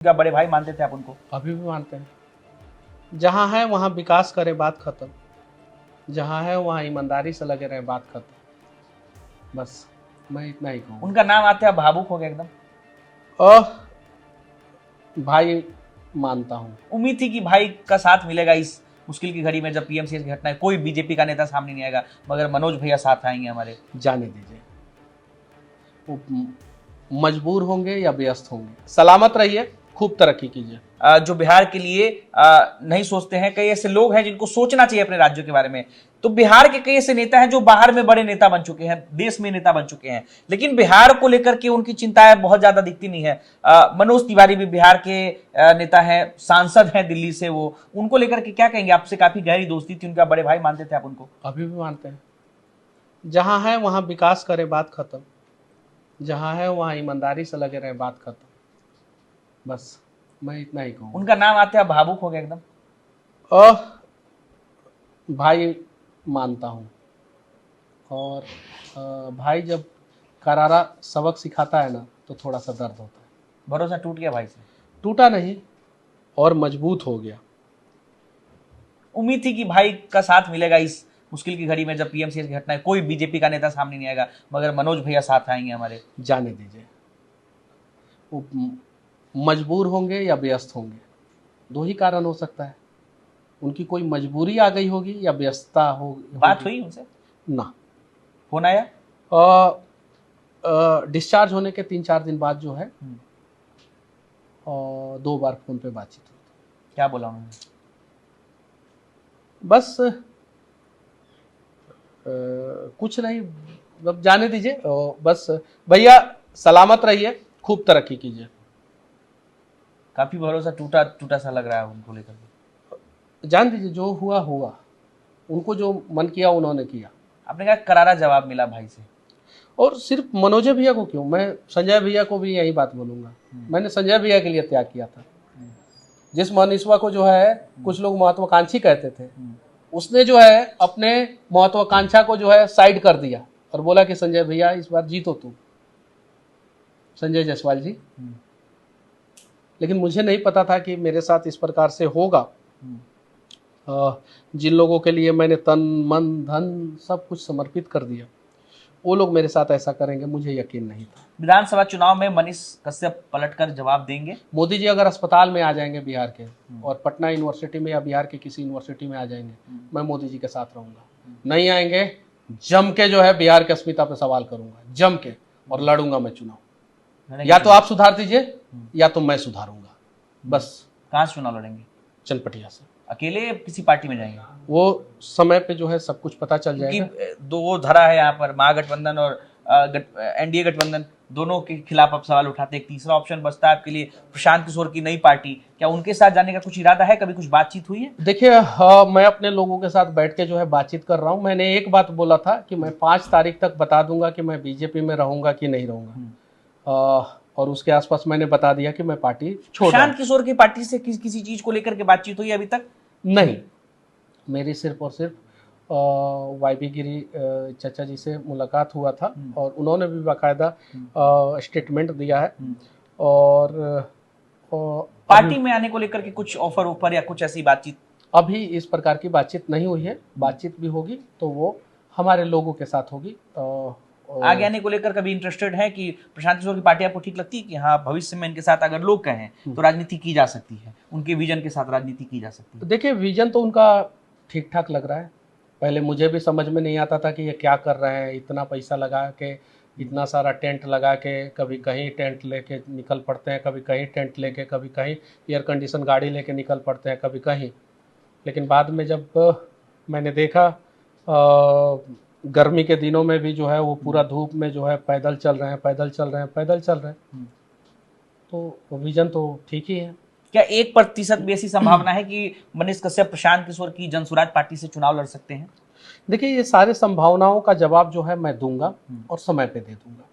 क्या बड़े भाई मानते थे आप उनको? अभी भी मानते हैं। जहाँ है वहाँ विकास करे, बात खत्म। जहाँ है वहाँ ईमानदारी से लगे रहे, बात खत्म। बस मैं इतना ही कहूँगा। उनका नाम आते आप भावुक हो गए एकदम। भाई मानता हूँ। उम्मीद थी कि भाई का साथ मिलेगा इस मुश्किल की घड़ी में, जब पीएमसीएच की घटना है, कोई बीजेपी का नेता सामने नहीं आएगा, मगर मनोज भैया साथ आएंगे हमारे। जाने दीजिए, वो मजबूर होंगे या व्यस्त होंगे। सलामत रहिए, खूब तरक्की कीजिए। जो बिहार के लिए नहीं सोचते हैं, कई ऐसे लोग हैं जिनको सोचना चाहिए अपने राज्यों के बारे में। तो बिहार के कई ऐसे नेता हैं जो बाहर में बड़े नेता बन चुके हैं, देश में नेता बन चुके हैं, लेकिन बिहार को लेकर के उनकी चिंताएं बहुत ज्यादा दिखती नहीं है। मनोज तिवारी भी बिहार के नेता हैं, सांसद हैं दिल्ली से, वो उनको लेकर के क्या कहेंगे? आपसे काफी गहरी दोस्ती थी, उनका बड़े भाई मानते थे आप उनको। अभी भी मानते हैं। जहाँ है वहाँ विकास करे, बात खत्म। जहाँ है वहाँ ईमानदारी से लगे रहे, बात खत्म। बस मैं इतना ही कहूँगा। उनका नाम आते आप भावुक हो गए एकदम। भाई मानता हूँ। और भाई जब करारा सबक सिखाता है ना, तो थोड़ा सा दर्द होता है। भरोसा टूट गया भाई से? टूटा नहीं, और मजबूत हो गया। उम्मीद थी कि भाई का साथ मिलेगा इस मुश्किल की घड़ी में, जब पीएमसीएच की घटना है, कोई बीजेपी का नेता सामने नहीं आएगा, मगर मनोज भैया साथ आएंगे हमारे। जाने दीजिए, वो मजबूर होंगे या व्यस्त होंगे। दो ही कारण हो सकता है। उनकी कोई मजबूरी आ गई होगी या व्यस्तता होगी। बात हुई उनसे? ना। फोन आया? डिस्चार्ज होने के 3-4 दिन बाद जो है, और 2 बार फोन पे बातचीत हुई। क्या बोला उन्होंने? बस कुछ नहीं, अब जाने दीजिए। बस भैया सलामत रहिए, खूब तरक्की कीजिए। काफी भरोसा टूटा टूटा सा लग रहा है उनको लेकर। जान दीजिए, जो हुआ हुआ। उनको जो मन किया उन्होंने किया। आपने कहा करारा जवाब मिला भाई से, और सिर्फ मनोज भैया को क्यों, मैं संजय भैया को भी यही बात बोलूंगा। मैंने संजय भैया के लिए त्याग किया था। जिस मनीषवा को जो है कुछ लोग महत्वाकांक्षी कहते थे, उसने जो है अपने महत्वाकांक्षा को जो है साइड कर दिया और बोला कि संजय भैया इस बार जीतो तुम, संजय जायसवाल जी। लेकिन मुझे नहीं पता था कि मेरे साथ इस प्रकार से होगा। जिन लोगों के लिए मैंने तन मन धन सब कुछ समर्पित कर दिया, वो लोग मेरे साथ ऐसा करेंगे, मुझे यकीन नहीं था। विधानसभा चुनाव में मनीष कश्यप पलटकर जवाब देंगे? मोदी जी अगर अस्पताल में आ जाएंगे बिहार के, और पटना यूनिवर्सिटी में या बिहार के किसी यूनिवर्सिटी में आ जाएंगे, मैं मोदी जी के साथ रहूंगा। नहीं आएंगे, जम के जो है बिहार की अस्मिता पे सवाल करूंगा, जम के, और लड़ूंगा मैं चुनाव। या तो आप सुधार दीजिए या तो मैं सुधारूंगा। बस। कहाँ से चुनाव लड़ेंगे? चनपटिया से। अकेले किसी पार्टी में जाएंगे? वो समय पे जो है सब कुछ पता चल जाएगा। दो धरा है यहाँ पर, महागठबंधन और एनडीए गठबंधन, दोनों के खिलाफ आप सवाल उठाते हैं। एक तीसरा ऑप्शन बचता है आपके लिए, प्रशांत किशोर की नई पार्टी। क्या उनके साथ जाने का कुछ इरादा है? कभी कुछ बातचीत हुई है? देखिए, मैं अपने लोगों के साथ बैठ के जो है बातचीत कर रहा हूँ। मैंने एक बात बोला था कि मैं 5 तारीख तक बता दूंगा कि मैं बीजेपी में रहूंगा कि नहीं रहूंगा। और उसके आसपास मैंने बता दिया कि मैं पार्टी छोड़। प्रशांत किशोर की पार्टी से किसी चीज को लेकर के बातचीत हुई अभी तक? नहीं, मेरी सिर्फ और सिर्फ वाईबी गिरी चाचा जी से मुलाकात हुआ था, और उन्होंने भी बाकायदा स्टेटमेंट दिया है। और पार्टी में आने को लेकर के कुछ ऑफर या कुछ ऐसी बातचीत? अभी इस प्रकार की बातचीत नहीं हुई है। बातचीत भी होगी तो वो हमारे लोगों के साथ होगी। आगे आने को लेकर कभी इंटरेस्टेड है कि प्रशांत किशोर की पार्टी आपको ठीक लगती है कि हाँ भविष्य में इनके साथ अगर लोग कहें तो राजनीति की जा सकती है, उनके विजन के साथ राजनीति की जा सकती है? देखिए, विजन तो उनका ठीक ठाक लग रहा है। पहले मुझे भी समझ में नहीं आता था कि ये क्या कर रहे हैं, इतना पैसा लगा के, इतना सारा टेंट लगा के, कभी कहीं टेंट लेके निकल पड़ते हैं, कभी कहीं टेंट लेके, कभी कहीं एयर कंडीशन गाड़ी लेके निकल पड़ते हैं, कभी कहीं। लेकिन बाद में जब मैंने देखा गर्मी के दिनों में भी जो है वो पूरा धूप में जो है पैदल चल रहे हैं, पैदल चल रहे हैं, पैदल चल रहे हैं, तो विजन तो ठीक ही है। क्या 1% भी ऐसी संभावना है कि मनीष कश्यप प्रशांत किशोर की जनसुराज पार्टी से चुनाव लड़ सकते हैं? देखिए, ये सारे संभावनाओं का जवाब जो है मैं दूंगा और समय पे दे दूंगा।